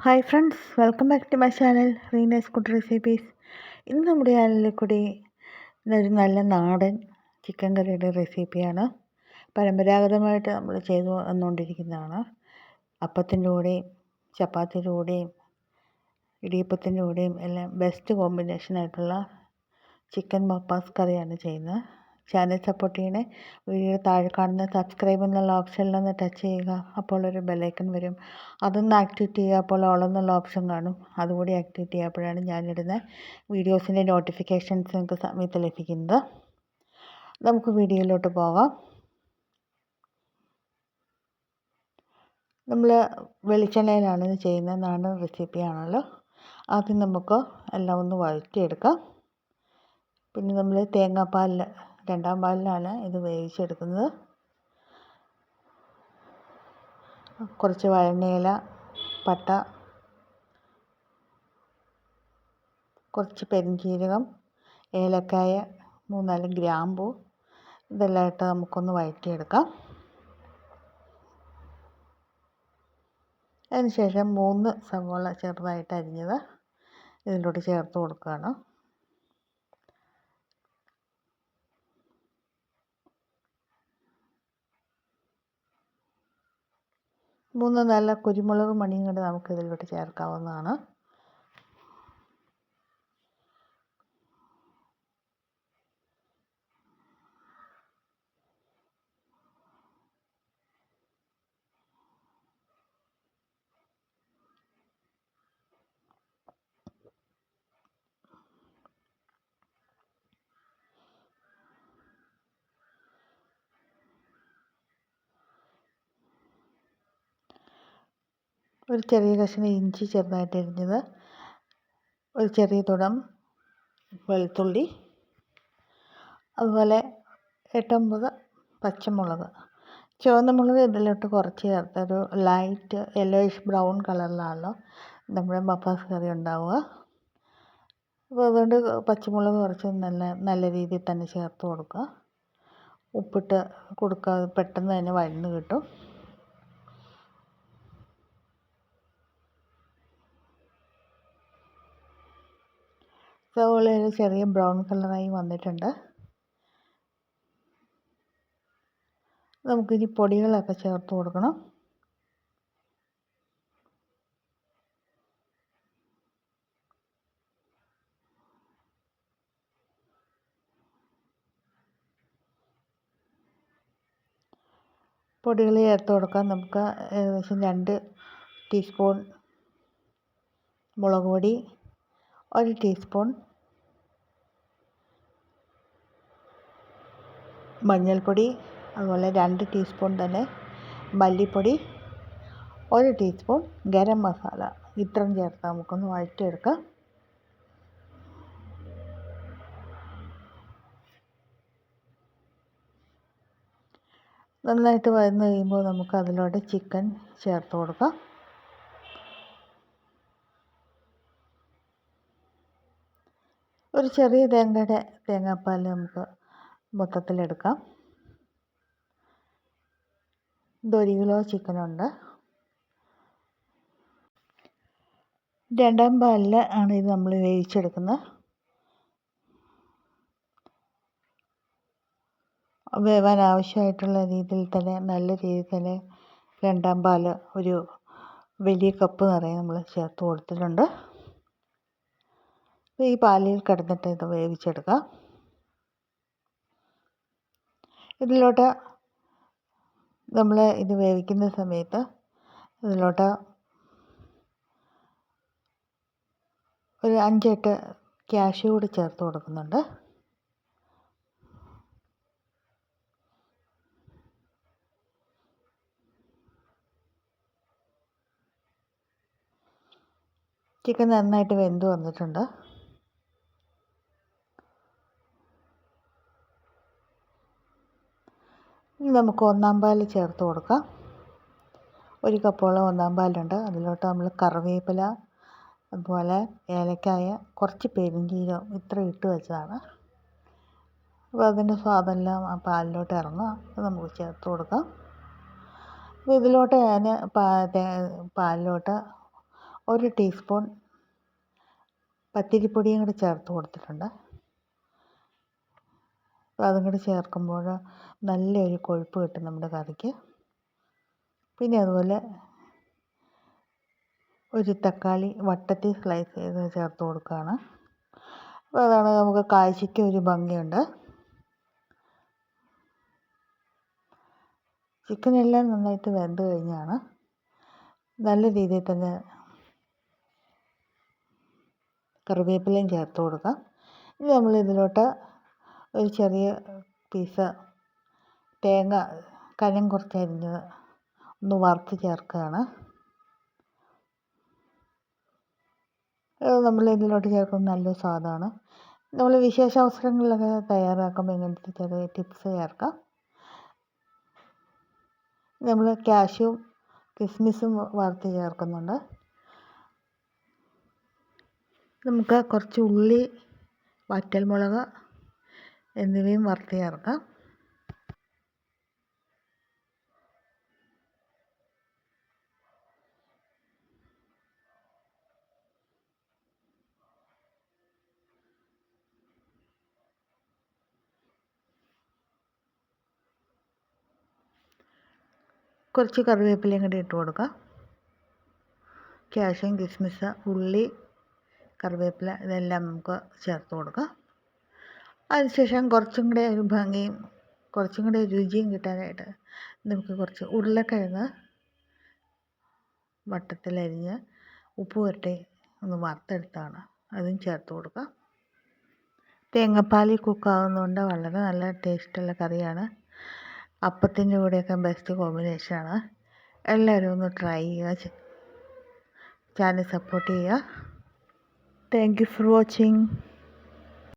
Hi friends, welcome back to my channel Reena's Kutty recipes. ഇന്ന് നമ്മുടെ ചാനലിൽ കൂടി ഒരു നല്ല നാടൻ ചിക്കൻ കറിയുടെ റെസിപ്പിയാണ്. പരമ്പരാഗതമായിട്ട് നമ്മൾ ചെയ്തു വന്നുകൊണ്ടിരിക്കുന്നതാണ്. അപ്പത്തിൻ്റെ കൂടെയും ചപ്പാത്തിയുടെ കൂടെയും ഇടിയപ്പത്തിൻ്റെ കൂടെയും എല്ലാം ബെസ്റ്റ് കോമ്പിനേഷനായിട്ടുള്ള ചിക്കൻ മപ്പാസ് കറിയാണ് ചെയ്യുന്നത്. ചാനൽ സപ്പോർട്ട് ചെയ്യണേ. വീഡിയോ താഴെ കാണുന്ന സബ്സ്ക്രൈബ് എന്നുള്ള ഓപ്ഷനിലൊന്ന് ടച്ച് ചെയ്യുക. അപ്പോൾ ഒരു ബെല്ലൈക്കൺ വരും, അതൊന്ന് ആക്ടിവേറ്റ് ചെയ്യുക. അപ്പോൾ ഓൾ എന്നുള്ള ഓപ്ഷൻ കാണും, അതുകൂടി ആക്ടിവേറ്റ് ചെയ്യുമ്പോഴാണ് ഞാനിടുന്ന വീഡിയോസിൻ്റെ നോട്ടിഫിക്കേഷൻസ് നിങ്ങൾക്ക് സമയത്ത് ലഭിക്കുന്നത്. നമുക്ക് വീഡിയോയിലോട്ട് പോകാം. നമ്മൾ വെളിച്ചെണ്ണയിലാണ് ഇത് ചെയ്യുന്നത്, നാടൻ റെസിപ്പിയാണല്ലോ. ആദ്യം നമുക്ക് എല്ലാം ഒന്ന് വഴറ്റിയെടുക്കാം. പിന്നെ നമ്മൾ തേങ്ങാപ്പാലിൽ രണ്ടാം പാലിലാണ് ഇത് വേവിച്ചെടുക്കുന്നത്. കുറച്ച് വഴനയില, പട്ട, കുറച്ച് പെരുംജീരകം, ഏലക്കായ, 3-4 ഗ്രാമ്പൂ, ഇതെല്ലാം ഇട്ട് നമുക്കൊന്ന് വഴറ്റിയെടുക്കാം. അതിനുശേഷം 3 സവോള ചെറുതായിട്ട് അരിഞ്ഞത് ഇതിലോട്ട് ചേർത്ത് കൊടുക്കുകയാണ്. 3 നല്ല കുരുമുളക് മണിയും കൂടെ നമുക്ക് ഇതിലോട്ട് ചേർക്കാവുന്നതാണ്. ഒരു ചെറിയ കഷ്ണം ഇഞ്ചി ചെറുതായിട്ട് അരിഞ്ഞത്, ഒരു ചെറിയ തുടം വെളുത്തുള്ളി, അതുപോലെ 8-9 പച്ചമുളക്. ചുവന്ന മുളക് ഇതിലോട്ട് കുറച്ച് ചേർത്ത് ഒരു ലൈറ്റ് യെല്ലോയിഷ് ബ്രൗൺ കളറിലാണല്ലോ നമ്മുടെ മപ്പാസ് കറി ഉണ്ടാവുക. അപ്പോൾ അതുകൊണ്ട് പച്ചമുളക് കുറച്ച് നല്ല രീതിയിൽ തന്നെ ചേർത്ത് കൊടുക്കുക. ഉപ്പിട്ട് കൊടുക്കുക, പെട്ടെന്ന് തന്നെ വഴന്ന് കിട്ടും. സവോളയിൽ ചെറിയ ബ്രൗൺ കളറായി വന്നിട്ടുണ്ട്. നമുക്കിനി പൊടികളൊക്കെ ചേർത്ത് കൊടുക്കണം. പൊടികൾ ചേർത്ത് കൊടുക്കാം. നമുക്ക് ഏകദേശം 2 ടീസ്പൂൺ മുളക് പൊടി, 1 ടീസ്പൂൺ മഞ്ഞൾപ്പൊടി, അതുപോലെ 2 ടീസ്പൂൺ തന്നെ മല്ലിപ്പൊടി, 1 ടീസ്പൂൺ ഗരം മസാല, ഇത്രയും ചേർത്ത് നമുക്കൊന്ന് വഴറ്റിയെടുക്കാം. നന്നായിട്ട് വഴന്ന് കഴിയുമ്പോൾ നമുക്ക് അതിലോട്ട് ചിക്കൻ ചേർത്ത് കൊടുക്കാം. ഒരു ചെറിയ തേങ്ങാപ്പാൽ നമുക്ക് മൊത്തത്തിലെടുക്കാം. ഇത് 1 കിലോ ചിക്കനുണ്ട്. രണ്ടാം പാലിൽ ആണ് ഇത് നമ്മൾ വേവിച്ചെടുക്കുന്നത്. വേവാൻ ആവശ്യമായിട്ടുള്ള രീതിയിൽ തന്നെ നല്ല രീതിയിൽ തന്നെ രണ്ടാം പാൽ ഒരു വലിയ കപ്പ് നിറയെ നമ്മൾ ചേർത്ത് കൊടുത്തിട്ടുണ്ട്. ഈ പാലിൽ കിടന്നിട്ട് ഇത് വേവിച്ചെടുക്കാം. ഇതിലോട്ട് നമ്മൾ ഇത് വേവിക്കുന്ന സമയത്ത് ഇതിലോട്ട് ഒരു 5-8 കാഷ്യൂ കൂടി ചേർത്ത് കൊടുക്കുന്നുണ്ട്. ചിക്കൻ നന്നായിട്ട് വെന്ത് വന്നിട്ടുണ്ട്. ഇനി നമുക്ക് ഒന്നാം പാൽ ചേർത്ത് കൊടുക്കാം. 1 കപ്പോളം ഒന്നാം പാലുണ്ട്. അതിലോട്ട് നമ്മൾ കറിവേപ്പില, അതുപോലെ ഏലക്കായ, കുറച്ച് പെരുംജീരകം ഇത്ര ഇട്ട് വെച്ചതാണ്. അപ്പോൾ അതിൻ്റെ സ്വാദെല്ലാം ആ പാലിലോട്ട് ഇറങ്ങും. അത് നമുക്ക് ചേർത്ത് കൊടുക്കാം. അപ്പോൾ ഇതിലോട്ട് ഞാൻ പാലിലോട്ട് 1 ടീസ്പൂൺ പത്തിരിപ്പൊടിയും കൂടി ചേർത്ത് കൊടുത്തിട്ടുണ്ട്. അപ്പോൾ അതും കൂടി ചേർക്കുമ്പോൾ നല്ലൊരു കൊഴുപ്പ് കിട്ടും നമ്മുടെ കറിക്ക്. പിന്നെ അതുപോലെ ഒരു തക്കാളി വട്ടത്തിൽ സ്ലൈസ് ചെയ്ത് ചേർത്ത് കൊടുക്കുകയാണ്. അപ്പോൾ അതാണ് നമുക്ക് കാഴ്ചയ്ക്ക് ഒരു ഭംഗിയുണ്ട്. ചിക്കനെല്ലാം നന്നായിട്ട് വെന്ത് കഴിഞ്ഞാണ് നല്ല രീതിയിൽ തന്നെ കറിവേപ്പിലയും ചേർത്ത് കൊടുക്കാം. ഇനി നമ്മൾ ഇതിലോട്ട് ഒരു ചെറിയ പീസ് തേങ്ങ കനം കുറച്ചരിഞ്ഞ് ഒന്ന് വറുത്ത് ചേർക്കുകയാണ്. നമ്മൾ ഇതിലോട്ട് ചേർക്കുന്നത് നല്ലൊരു സ്വാദാണ്. നമ്മൾ വിശേഷ അവസരങ്ങളിലൊക്കെ തയ്യാറാക്കുമ്പോൾ ഇങ്ങനത്തെ ചെറിയ ടിപ്സ് ചേർക്കാം. നമ്മൾ കാഷ്യൂം കിസ്മിസും വറുത്ത് ചേർക്കുന്നുണ്ട്. നമുക്ക് കുറച്ച് ഉള്ളി, വറ്റൽമുളക് എന്നിവയും വറുത്ത് ചേർക്കാം. കുറച്ച് കറിവേപ്പിലയും കൂടി ഇട്ട് കൊടുക്കാം. കാഷ്യൂം, കിസ്മിസ്, ഉള്ളി, കറിവേപ്പില ഇതെല്ലാം നമുക്ക് ചേർത്ത് കൊടുക്കാം. അതിനുശേഷം കുറച്ചും കൂടെ ഒരു ഭംഗിയും കുറച്ചും കൂടെ രുചിയും കിട്ടാനായിട്ട് നമുക്ക് കുറച്ച് ഉരുളക്കിഴങ്ങ് വട്ടത്തിലരിഞ്ഞ് ഉപ്പ് പുരട്ടി ഒന്ന് വറുത്തെടുത്താണ്, അതും ചേർത്ത് കൊടുക്കാം. തേങ്ങാപ്പാലിൽ കുക്കാവുന്നതുകൊണ്ട് വളരെ നല്ല ടേസ്റ്റുള്ള കറിയാണ്. അപ്പത്തിൻ്റെ കൂടെയൊക്കെ ബെസ്റ്റ് കോമ്പിനേഷനാണ്. എല്ലാവരും ഒന്ന് ട്രൈ ചെയ്യുക. ചാനൽ സപ്പോർട്ട് ചെയ്യുക. Thank you for watching.